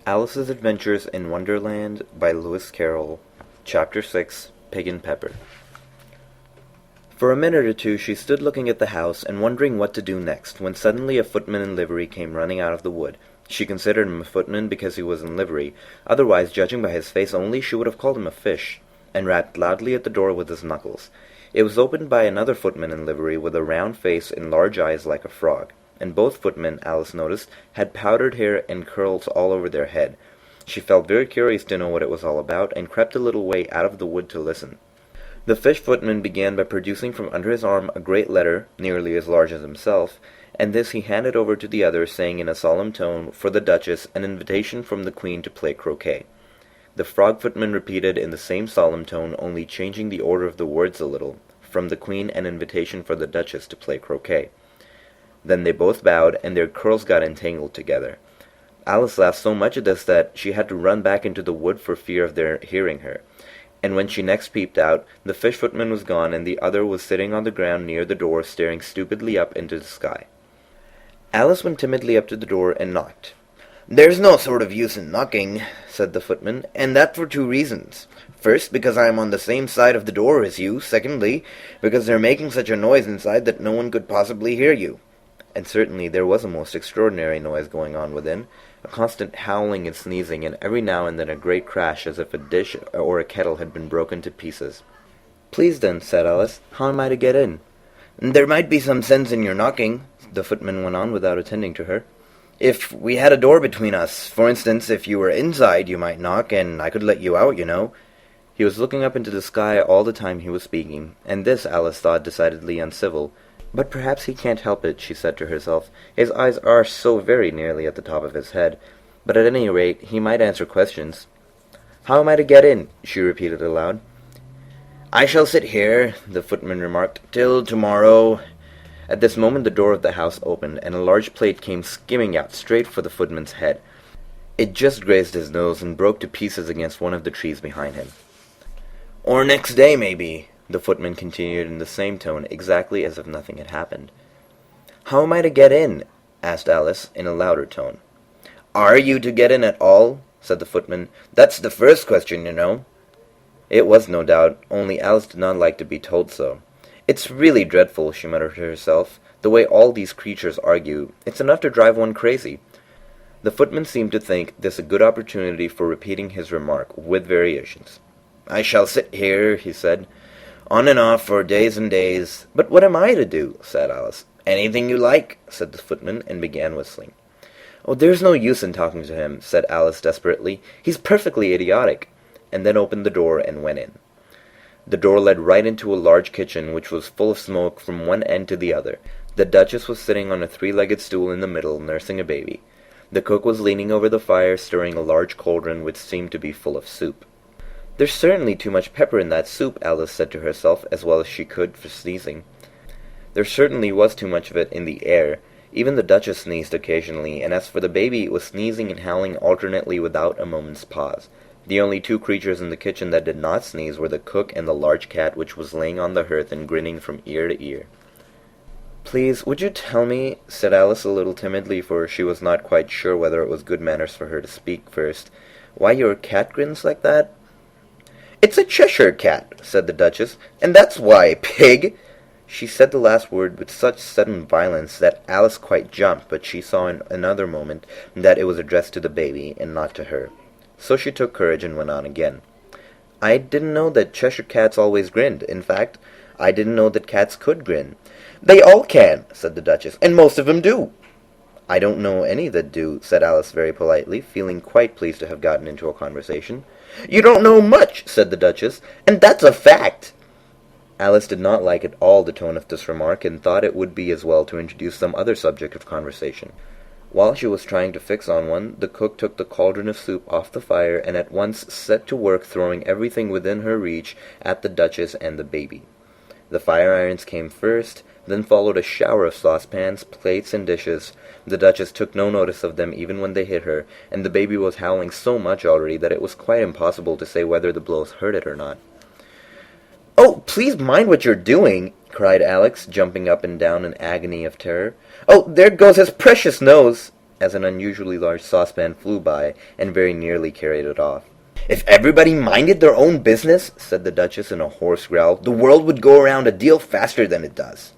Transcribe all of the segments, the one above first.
Alice's Adventures in Wonderland by Lewis Carroll. Chapter 6, Pig and Pepper. For a minute or two she stood looking at the house and wondering what to do next, when suddenly a footman in livery came running out of the wood. She considered him a footman because he was in livery. Otherwise, judging by his face only, she would have called him a fish, and rapped loudly at the door with his knuckles. It was opened by another footman in livery with a round face and large eyes like a frog. And both footmen, Alice noticed, had powdered hair and curls all over their head. She felt very curious to know what it was all about, and crept a little way out of the wood to listen. The fish footman began by producing from under his arm a great letter, nearly as large as himself, and this he handed over to the other, saying in a solemn tone, for the Duchess, an invitation from the Queen to play croquet. The frog footman repeated in the same solemn tone, only changing the order of the words a little, from the Queen an invitation for the Duchess to play croquet. Then they both bowed, and their curls got entangled together. Alice laughed so much at this that she had to run back into the wood for fear of their hearing her. And when she next peeped out, the fish footman was gone, and the other was sitting on the ground near the door, staring stupidly up into the sky. Alice went timidly up to the door and knocked. "There's no sort of use in knocking," said the footman, "and that for two reasons. First, because I am on the same side of the door as you. Secondly, because they're making such a noise inside that no one could possibly hear you." And certainly there was a most extraordinary noise going on within, a constant howling and sneezing, and every now and then a great crash as if a dish or a kettle had been broken to pieces. "Please then," said Alice, "how am I to get in?" "There might be some sense in your knocking," the footman went on without attending to her. "If we had a door between us, for instance, if you were inside you might knock, and I could let you out, you know." He was looking up into the sky all the time he was speaking, and this Alice thought decidedly uncivil. "But perhaps he can't help it," she said to herself. "His eyes are so very nearly at the top of his head. But at any rate, he might answer questions." "How am I to get in?" she repeated aloud. "I shall sit here," the footman remarked, "till tomorrow." At this moment the door of the house opened, and a large plate came skimming out straight for the footman's head. It just grazed his nose and broke to pieces against one of the trees behind him. "Or next day, maybe," the footman continued in the same tone, exactly as if nothing had happened. "How am I to get in?" asked Alice, in a louder tone. "Are you to get in at all?" said the footman. "That's the first question, you know." It was, no doubt, only Alice did not like to be told so. "It's really dreadful," she muttered to herself, "the way all these creatures argue. It's enough to drive one crazy." The footman seemed to think this a good opportunity for repeating his remark, with variations. "I shall sit here," he said, "on and off for days and days." "But what am I to do?" said Alice. "Anything you like," said the footman, and began whistling. "Oh, there's no use in talking to him," said Alice desperately. "He's perfectly idiotic," and then opened the door and went in. The door led right into a large kitchen, which was full of smoke from one end to the other. The Duchess was sitting on a three-legged stool in the middle, nursing a baby. The cook was leaning over the fire, stirring a large cauldron which seemed to be full of soup. "There's certainly too much pepper in that soup," Alice said to herself, as well as she could for sneezing. There certainly was too much of it in the air. Even the Duchess sneezed occasionally, and as for the baby, it was sneezing and howling alternately without a moment's pause. The only two creatures in the kitchen that did not sneeze were the cook and the large cat, which was laying on the hearth and grinning from ear to ear. "Please, would you tell me," said Alice a little timidly, for she was not quite sure whether it was good manners for her to speak first, "why your cat grins like that?" "It's a Cheshire cat," said the Duchess, "and that's why, pig!" She said the last word with such sudden violence that Alice quite jumped, but she saw in another moment that it was addressed to the baby, and not to her. So she took courage and went on again. "I didn't know that Cheshire cats always grinned. In fact, I didn't know that cats could grin." "They all can," said the Duchess, "and most of 'em do." "I don't know any that do," said Alice very politely, feeling quite pleased to have gotten into a conversation. "You don't know much," said the Duchess, "and that's a fact." Alice did not like at all the tone of this remark, and thought it would be as well to introduce some other subject of conversation. While she was trying to fix on one, the cook took the cauldron of soup off the fire, and at once set to work throwing everything within her reach at the Duchess and the baby. The fire-irons came first, then followed a shower of saucepans, plates, and dishes. The Duchess took no notice of them even when they hit her, and the baby was howling so much already that it was quite impossible to say whether the blows hurt it or not. "Oh, please mind what you're doing," cried Alex, jumping up and down in agony of terror. "Oh, there goes his precious nose!" as an unusually large saucepan flew by and very nearly carried it off. "If everybody minded their own business," said the Duchess in a hoarse growl, "the world would go around a deal faster than it does."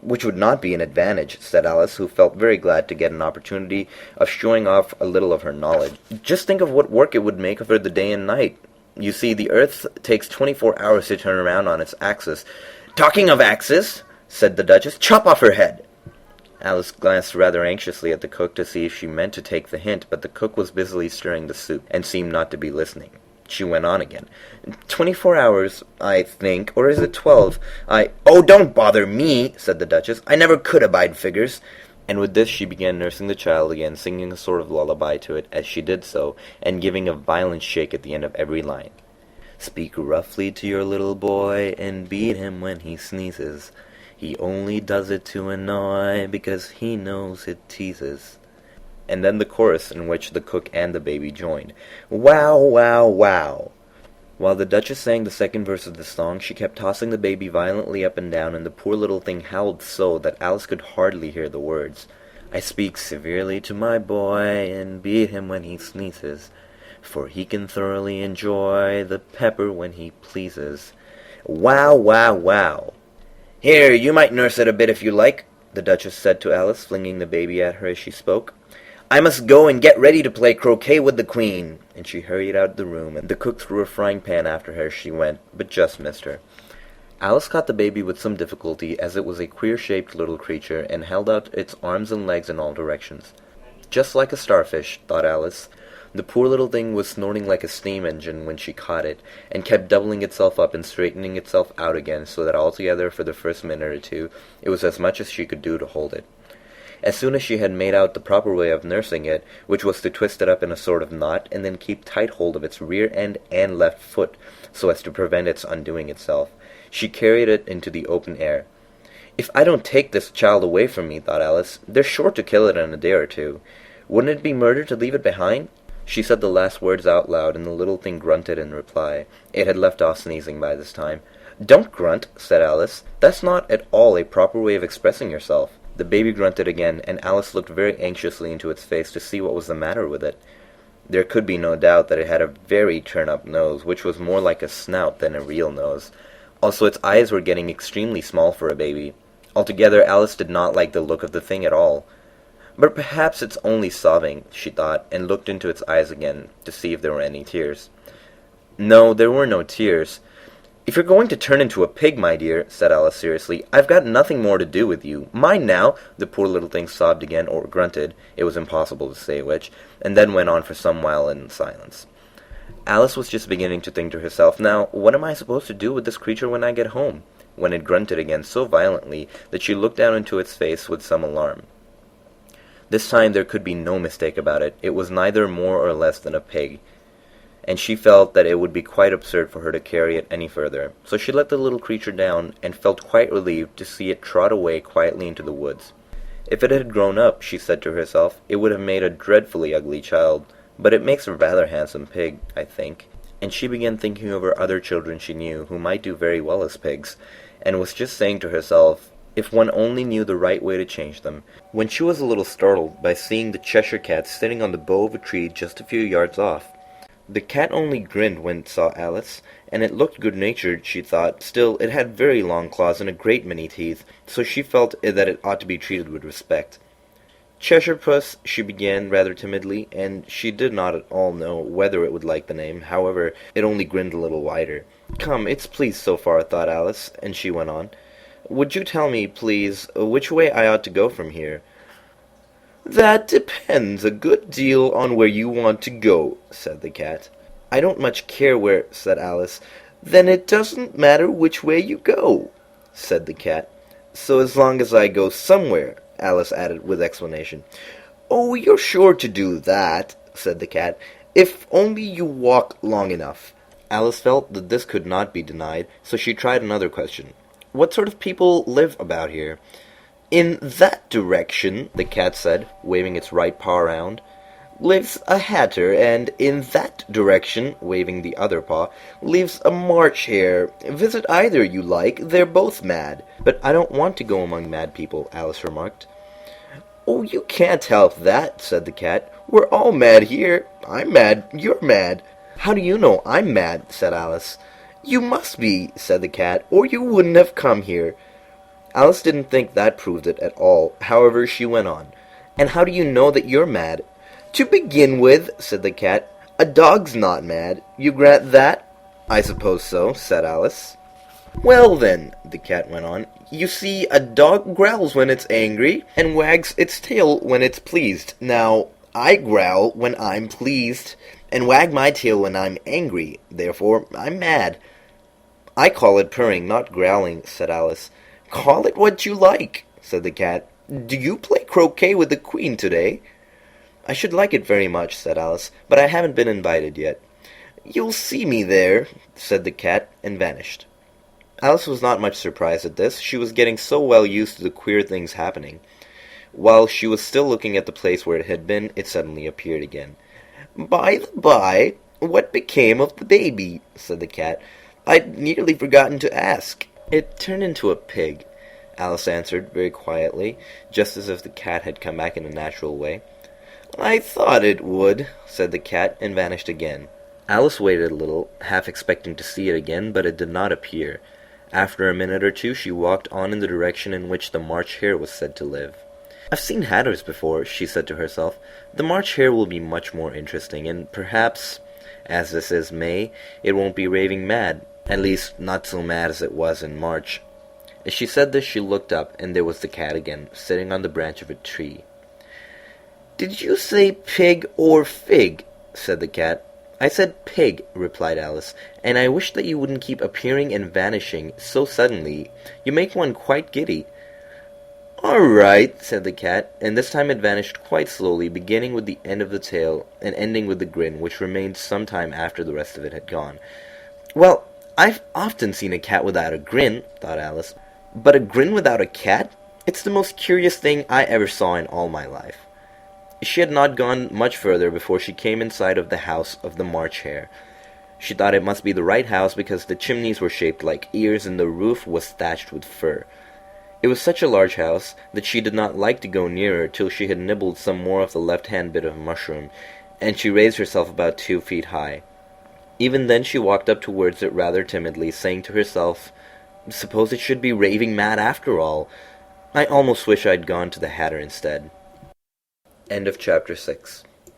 "Which would not be an advantage," said Alice, who felt very glad to get an opportunity of showing off a little of her knowledge. "Just think of what work it would make for the day and night. You see, the Earth takes 24 hours to turn around on its axis." "Talking of axis," said the Duchess, "chop off her head." Alice glanced rather anxiously at the cook to see if she meant to take the hint, but the cook was busily stirring the soup, and seemed not to be listening. She went on again. 24 hours, I think, or is it 12? "Oh, don't bother me," said the Duchess. "I never could abide figures." And with this she began nursing the child again, singing a sort of lullaby to it as she did so, and giving a violent shake at the end of every line. "Speak roughly to your little boy, and beat him when he sneezes. He only does it to annoy, because he knows it teases." And then the chorus, in which the cook and the baby joined. "Wow, wow, wow." While the Duchess sang the second verse of the song, she kept tossing the baby violently up and down, and the poor little thing howled so that Alice could hardly hear the words. "I speak severely to my boy, and beat him when he sneezes, for he can thoroughly enjoy the pepper when he pleases." Wow, wow, wow. "Here, you might nurse it a bit if you like," the Duchess said to Alice, flinging the baby at her as she spoke. "I must go and get ready to play croquet with the Queen." And she hurried out of the room, and the cook threw a frying pan after her as she went, but just missed her. Alice caught the baby with some difficulty, as it was a queer-shaped little creature, and held out its arms and legs in all directions. "Just like a starfish," thought Alice. The poor little thing was snorting like a steam engine when she caught it, and kept doubling itself up and straightening itself out again, so that altogether for the first minute or two it was as much as she could do to hold it. As soon as she had made out the proper way of nursing it, which was to twist it up in a sort of knot, and then keep tight hold of its rear end and left foot, so as to prevent its undoing itself, she carried it into the open air. "If I don't take this child away from me," thought Alice, "they're sure to kill it in a day or two. Wouldn't it be murder to leave it behind?" She said the last words out loud, and the little thing grunted in reply. It had left off sneezing by this time. "Don't grunt," said Alice. "That's not at all a proper way of expressing yourself." The baby grunted again, and Alice looked very anxiously into its face to see what was the matter with it. There could be no doubt that it had a very turn-up nose, which was more like a snout than a real nose. Also, its eyes were getting extremely small for a baby. Altogether, Alice did not like the look of the thing at all. "But perhaps it's only sobbing," she thought, and looked into its eyes again to see if there were any tears. No, there were no tears. "If you're going to turn into a pig, my dear," said Alice seriously, "I've got nothing more to do with you. Mind now!" The poor little thing sobbed again, or grunted, it was impossible to say which, and then went on for some while in silence. Alice was just beginning to think to herself, "Now, what am I supposed to do with this creature when I get home?" when it grunted again so violently that she looked down into its face with some alarm. This time there could be no mistake about it. It was neither more or less than a pig, and she felt that it would be quite absurd for her to carry it any further. So she let the little creature down, and felt quite relieved to see it trot away quietly into the woods. If it had grown up, she said to herself, it would have made a dreadfully ugly child, but it makes a rather handsome pig, I think. And she began thinking over other children she knew, who might do very well as pigs, and was just saying to herself, if one only knew the right way to change them, when she was a little startled by seeing the Cheshire Cat sitting on the bough of a tree just a few yards off. The cat only grinned when it saw Alice, and it looked good-natured, she thought. Still, it had very long claws and a great many teeth, so she felt that it ought to be treated with respect. "Cheshire Puss," she began rather timidly, and she did not at all know whether it would like the name. However, it only grinned a little wider. "Come, it's pleased so far," thought Alice, and she went on. "Would you tell me, please, which way I ought to go from here?" "That depends a good deal on where you want to go," said the cat. "I don't much care where," said Alice. "Then it doesn't matter which way you go," said the cat. "So as long as I go somewhere," Alice added with explanation. "Oh, you're sure to do that," said the cat, "if only you walk long enough." Alice felt that this could not be denied, so she tried another question. "What sort of people live about here?" "In that direction," the cat said, waving its right paw round, "lives a hatter, and in that direction," waving the other paw, "lives a March hare. Visit either you like, they're both mad." "But I don't want to go among mad people," Alice remarked. "Oh, you can't help that," said the cat. "We're all mad here. I'm mad. You're mad." "How do you know I'm mad?" said Alice. "You must be," said the cat, "or you wouldn't have come here." Alice didn't think that proved it at all. However, she went on. "And how do you know that you're mad?" "To begin with," said the cat, "a dog's not mad. You grant that?" "I suppose so," said Alice. "Well then," the cat went on, "you see, a dog growls when it's angry, and wags its tail when it's pleased. Now, I growl when I'm pleased, and wag my tail when I'm angry. Therefore, I'm mad." "I call it purring, not growling," said Alice. "Call it what you like," said the cat. "Do you play croquet with the Queen today?" "I should like it very much," said Alice, "but I haven't been invited yet." "You'll see me there," said the cat, and vanished. Alice was not much surprised at this. She was getting so well used to the queer things happening. While she was still looking at the place where it had been, it suddenly appeared again. "By the by, what became of the baby?" said the cat. "I'd nearly forgotten to ask." "It turned into a pig," Alice answered very quietly, just as if the cat had come back in a natural way. "I thought it would," said the cat, and vanished again. Alice waited a little, half expecting to see it again, but it did not appear. After a minute or two she walked on in the direction in which the March Hare was said to live. "I've seen hatters before," she said to herself. "The March Hare will be much more interesting, and perhaps, as this is May, it won't be raving mad. At least, not so mad as it was in March." As she said this, she looked up, and there was the cat again, sitting on the branch of a tree. "Did you say pig or fig?" said the cat. "I said pig," replied Alice, "and I wish that you wouldn't keep appearing and vanishing so suddenly. You make one quite giddy." "All right," said the cat, and this time it vanished quite slowly, beginning with the end of the tail, and ending with the grin, which remained some time after the rest of it had gone. "Well, I've often seen a cat without a grin," thought Alice, "but a grin without a cat? It's the most curious thing I ever saw in all my life." She had not gone much further before she came in sight of the house of the March Hare. She thought it must be the right house because the chimneys were shaped like ears and the roof was thatched with fur. It was such a large house that she did not like to go nearer till she had nibbled some more of the left-hand bit of mushroom, and she raised herself about 2 feet high. Even then she walked up towards it rather timidly, saying to herself, "Suppose it should be raving mad after all. I almost wish I'd gone to the Hatter instead." End of chapter 6.